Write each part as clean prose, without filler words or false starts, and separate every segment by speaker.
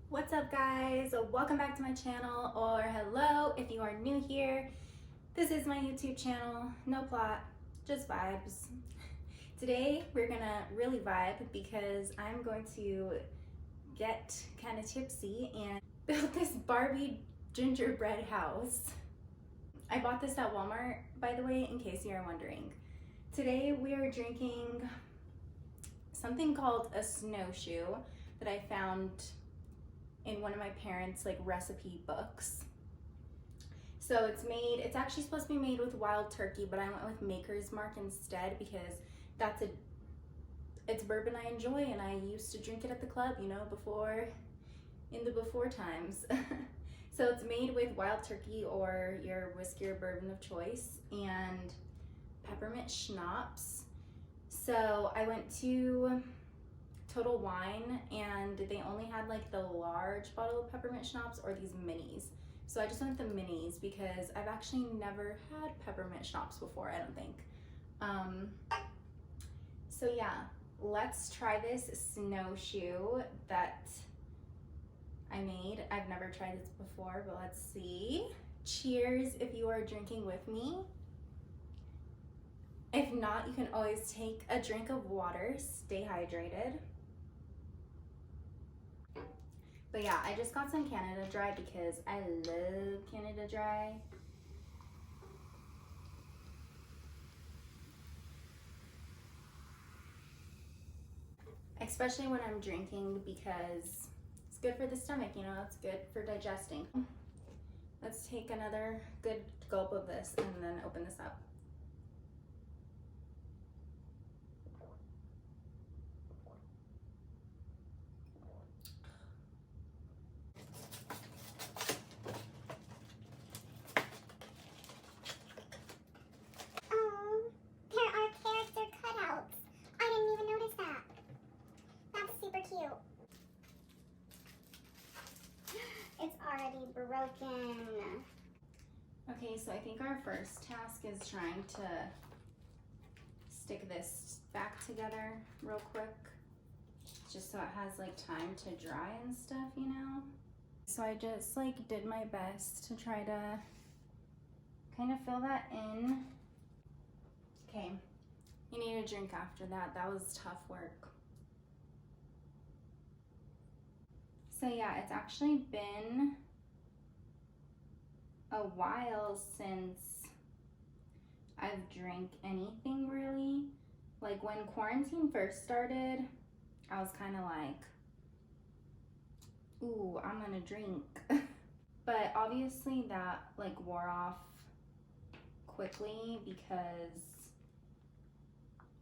Speaker 1: What's up, guys? Welcome back to my channel, or hello if you are new here. This is my YouTube channel. No plot, just vibes. Today we're gonna really vibe because I'm going to get kind of tipsy and build this Barbie gingerbread house. I bought this at Walmart, by the way, in case you're wondering. Today we are drinking something called a snowshoe that I found in one of my parents' recipe books. So it's actually supposed to be made with wild turkey, but I went with Maker's Mark instead because it's bourbon I enjoy, and I used to drink it at the club, in the before times. So it's made with wild turkey or your whiskey or bourbon of choice and peppermint schnapps. So I went to Total Wine and they only had the large bottle of peppermint schnapps or these minis. So I just went with the minis because I've actually never had peppermint schnapps before, I don't think. So yeah, let's try this snowshoe that I made. I've never tried this before, but let's see. Cheers if you are drinking with me. If not, you can always take a drink of water. Stay hydrated. But yeah, I just got some Canada Dry because I love Canada Dry. Especially when I'm drinking because it's good for the stomach, it's good for digesting. Let's take another good gulp of this and then open this up.
Speaker 2: It's already broken.
Speaker 1: Okay, so I think our first task is trying to stick this back together real quick, just so it has time to dry and stuff, So I just did my best to try to kind of fill that in. Okay, you need a drink after that. That was tough work. So yeah, it's actually been a while since I've drank anything really. When quarantine first started, I was kind of like, ooh, I'm gonna drink. But obviously that wore off quickly because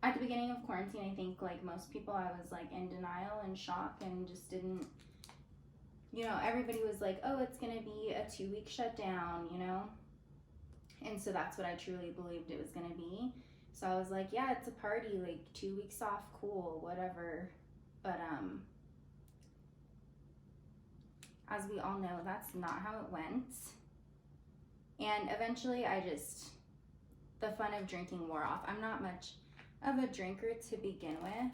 Speaker 1: at the beginning of quarantine, I think most people, I was in denial and shock and just didn't, everybody was like, oh, it's gonna be a 2-week shutdown, and so that's what I truly believed it was gonna be. So I was like, yeah, it's a party, 2 weeks off, cool, whatever. But as we all know, that's not how it went. And eventually the fun of drinking wore off. I'm not much of a drinker to begin with.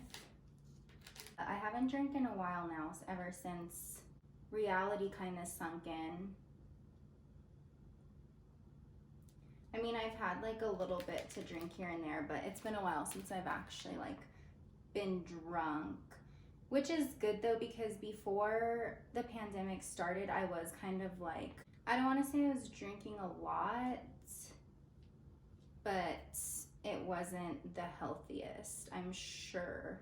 Speaker 1: I haven't drank in a while now, ever since reality kind of sunk in. I mean, I've had a little bit to drink here and there, but it's been a while since I've actually been drunk, which is good though, because before the pandemic started, I was kind of I don't want to say I was drinking a lot, but it wasn't the healthiest, I'm sure,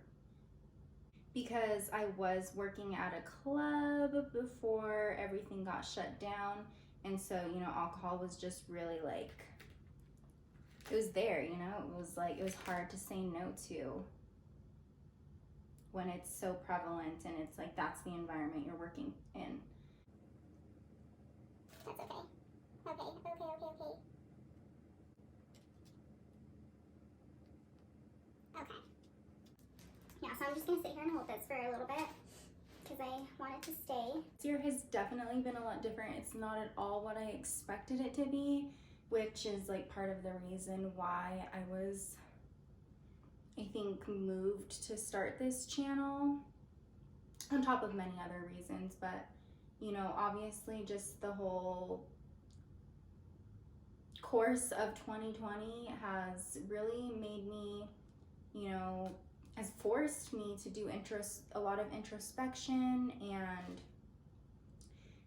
Speaker 1: because I was working at a club before everything got shut down, and so alcohol was just really it was there, it was hard to say no to when it's so prevalent and it's that's the environment you're working in.
Speaker 2: That's okay. Okay. Okay. Yeah, so I'm just gonna sit here and hold this for a little bit because I want it to stay.
Speaker 1: This year has definitely been a lot different. It's not at all what I expected it to be, which is part of the reason why I was, I think, moved to start this channel, on top of many other reasons. But you know, obviously just the whole course of 2020 has really made me, you know, has forced me to do a lot of introspection and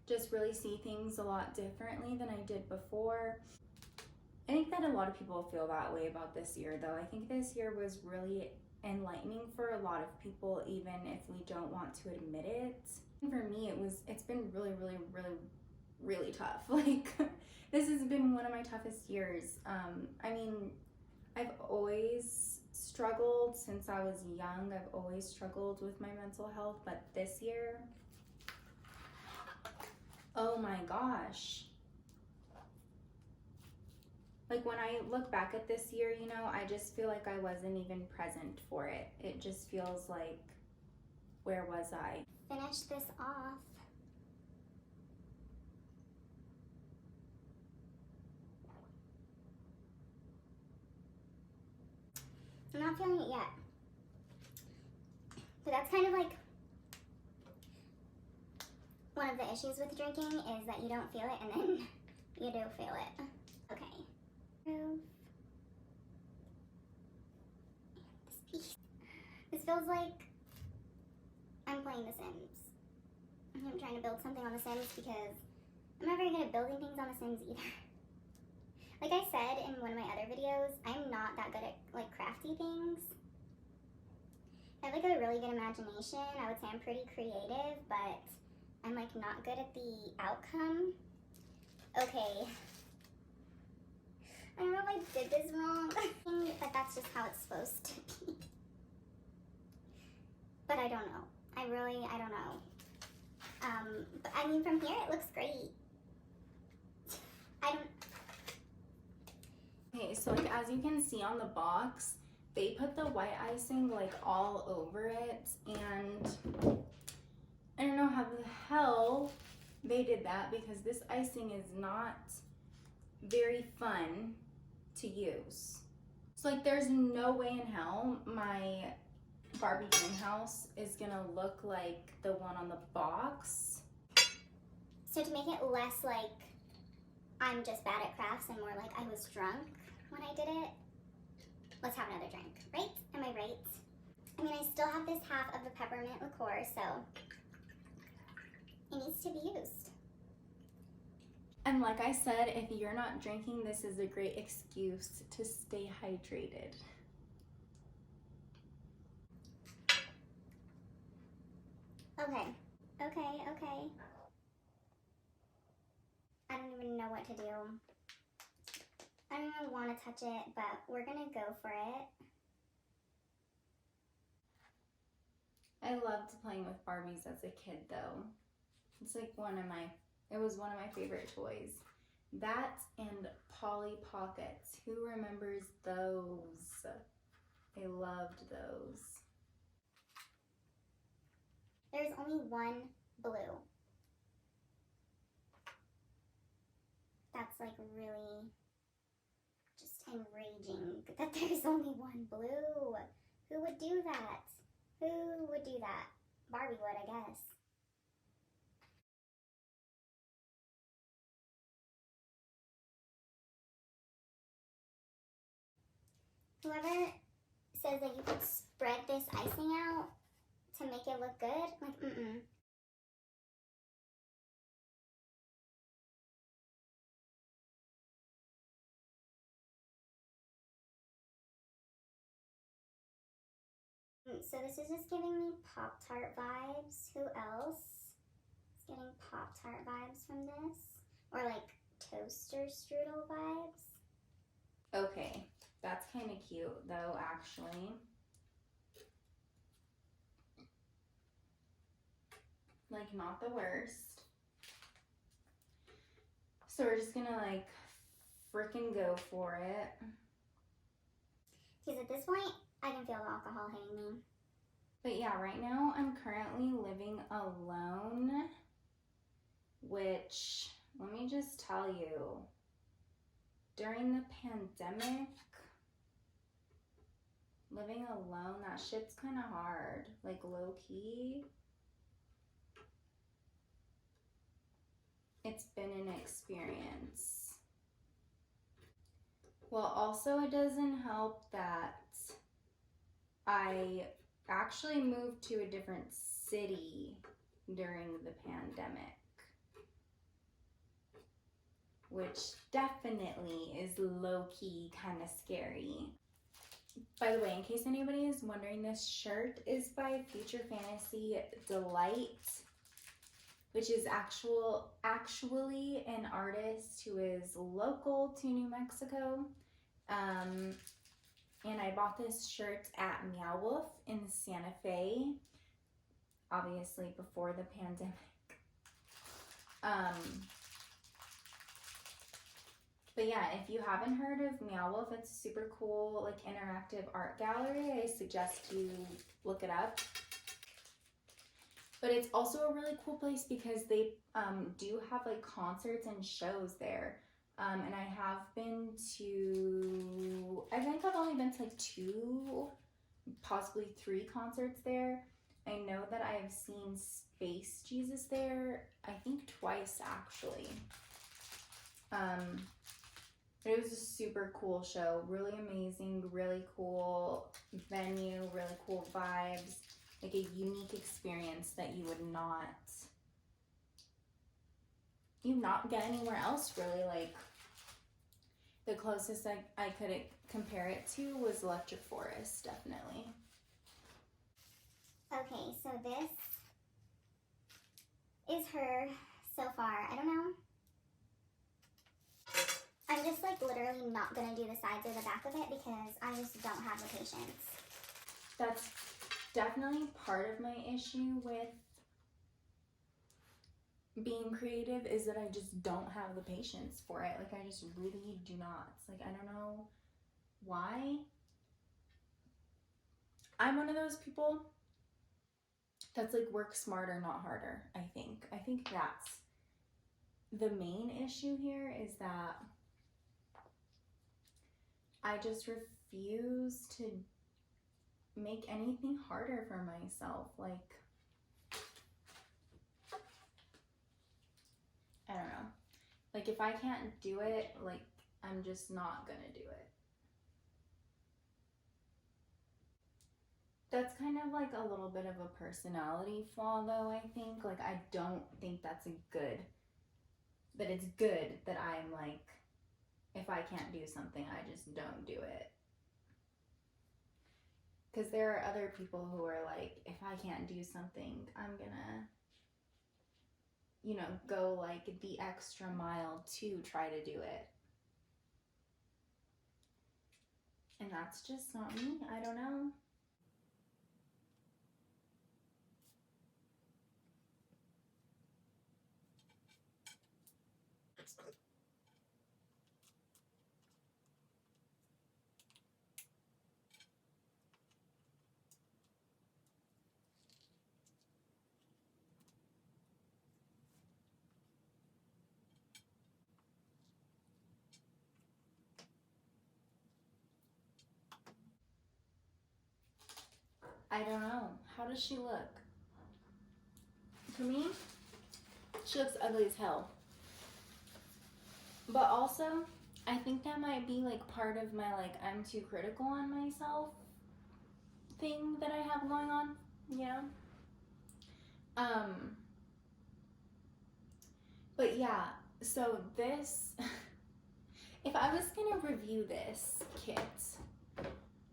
Speaker 1: just really see things a lot differently than I did before. I think that a lot of people feel that way about this year, though. I think this year was really enlightening for a lot of people, even if we don't want to admit it. For me, it's been really tough. Like, this has been one of my toughest years. I mean, I've always struggled since I was young. I've always struggled with my mental health, but this year, oh my gosh. Like, when I look back at this year, you know, I just feel like I wasn't even present for it. It just feels like, where was I?
Speaker 2: Finish this off. I'm not feeling it yet. But that's kind of like one of the issues with drinking, is that you don't feel it and then you do feel it. Okay. This feels like I'm playing The Sims. I'm trying to build something on The Sims because I'm not very good at building things on The Sims either. Like I said in one of my other videos, I'm not that good at like crafty things. I have like a really good imagination. I would say I'm pretty creative, but I'm like not good at the outcome. Okay. I don't know if I did this wrong, but that's just how it's supposed to be. But I don't know. I don't know. But I mean, from here it looks great.
Speaker 1: Okay, so like as you can see on the box, they put the white icing like all over it, and I don't know how the hell they did that, because this icing is not very fun to use. So like there's no way in hell my Barbie dream house is gonna look like the one on the box.
Speaker 2: So to make it less like I'm just bad at crafts and more like I was drunk when I did it, let's have another drink, right? Am I right? I mean, I still have this half of the peppermint liqueur, so it needs to be used.
Speaker 1: And like I said, if you're not drinking, this is a great excuse to stay hydrated.
Speaker 2: Okay. I don't even know what to do. I don't even want to touch it, but we're gonna go for it.
Speaker 1: I loved playing with Barbies as a kid, though. It's like it was one of my favorite toys. That and Polly Pockets. Who remembers those? I loved those.
Speaker 2: There's only one blue. That's like really just enraging that there's only one blue. Who would do that? Who would do that? Barbie would, I guess. Whoever says that you could spread this icing out to make it look good, like, So this is just giving me Pop-Tart vibes. Who else is getting Pop-Tart vibes from this? Or like toaster strudel vibes?
Speaker 1: Okay, that's kind of cute, though, actually. Like, not the worst. So we're just gonna like freaking go for it.
Speaker 2: Because at this point, I can feel the alcohol hitting me.
Speaker 1: But yeah, right now I'm currently living alone, which, let me just tell you, during the pandemic, living alone, that shit's kind of hard, like low key. it's been an experience. Well, also it doesn't help that I actually moved to a different city during the pandemic, which definitely is low-key kind of scary. By the way, in case anybody is wondering, this shirt is by Future Fantasy Delight, which is actually an artist who is local to New Mexico. And I bought this shirt at Meow Wolf in Santa Fe, obviously before the pandemic. But yeah, if you haven't heard of Meow Wolf, it's a super cool, like, interactive art gallery. I suggest you look it up. But it's also a really cool place because they do have, like, concerts and shows there. And I have been to, I think I've only been to like 2, possibly 3 concerts there. I know that I've seen Space Jesus there, I think twice actually. It was a super cool show, really amazing, really cool venue, really cool vibes, like a unique experience that you would not get anywhere else really. Like, the closest I could compare it to was Electric Forest, definitely.
Speaker 2: Okay, so this is her so far. I don't know. I'm just like literally not gonna do the sides or the back of it because I just don't have the patience.
Speaker 1: That's definitely part of my issue with being creative, is that I just don't have the patience for it. Like, I just really do not. It's like, I don't know why. I'm one of those people that's like, work smarter, not harder, I think. I think that's the main issue here, is that I just refuse to make anything harder for myself. Like, I don't know. Like, if I can't do it, like, I'm just not gonna do it. That's kind of like a little bit of a personality flaw, though, I think. Like, I don't think that's that it's good that I'm like, if I can't do something, I just don't do it. Because there are other people who are like, if I can't do something, I'm gonna, go like the extra mile to try to do it. And that's just not me. I don't know. I don't know. How does she look? To me, she looks ugly as hell. But also, I think that might be like part of my like, I'm too critical on myself thing that I have going on, But yeah, so this, if I was gonna review this kit,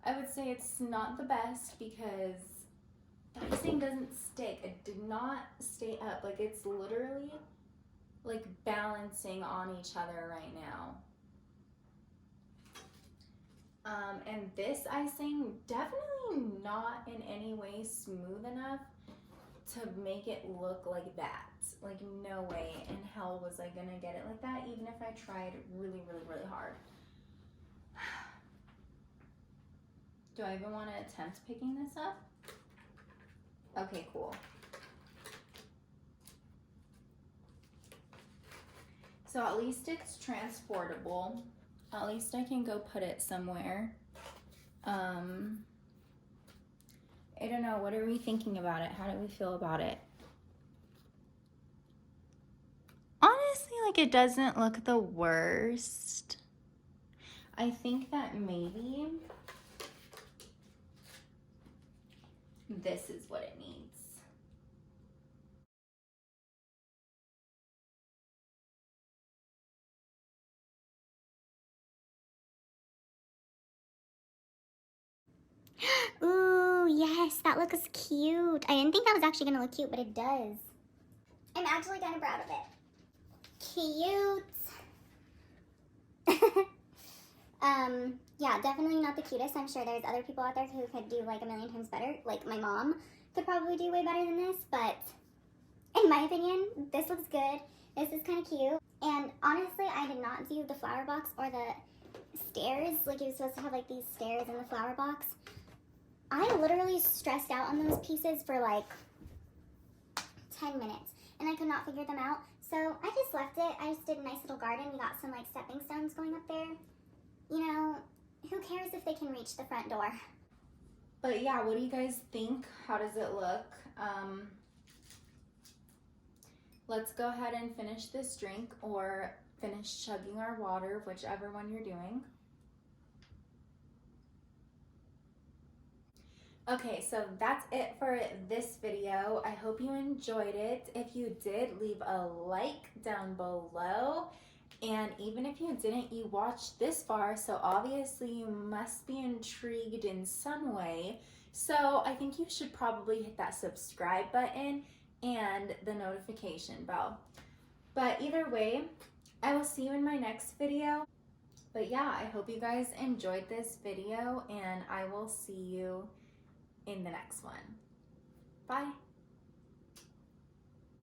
Speaker 1: I would say it's not the best because the icing doesn't stick. It did not stay up. Like, it's literally like balancing on each other right now. And this icing, definitely not in any way smooth enough to make it look like that. Like, no way in hell was I gonna get it like that, even if I tried really, really, really hard. Do I even want to attempt picking this up? Okay, cool. So at least it's transportable. At least I can go put it somewhere. I don't know, what are we thinking about it? How do we feel about it? honestly, like, it doesn't look the worst. I think that maybe this is what it needs.
Speaker 2: Ooh, yes, that looks cute. I didn't think that was actually gonna look cute, but it does. I'm actually kind of proud of it. Cute. Yeah, definitely not the cutest. I'm sure there's other people out there who could do like a million times better. Like my mom could probably do way better than this, but in my opinion, this looks good. This is kind of cute. And honestly, I did not do the flower box or the stairs. Like it was supposed to have like these stairs in the flower box. I literally stressed out on those pieces for like 10 minutes and I could not figure them out. So I just left it. I just did a nice little garden. We got some like stepping stones going up there. You know, who cares if they can reach the front door?
Speaker 1: But yeah, what do you guys think? How does it look? Let's go ahead and finish this drink or finish chugging our water, whichever one you're doing. Okay, so that's it for this video. I hope you enjoyed it. If you did, leave a like down below. And even if you didn't, you watched this far, so obviously you must be intrigued in some way. So I think you should probably hit that subscribe button and the notification bell. But either way, I will see you in my next video. But yeah, I hope you guys enjoyed this video and I will see you in the next one. Bye.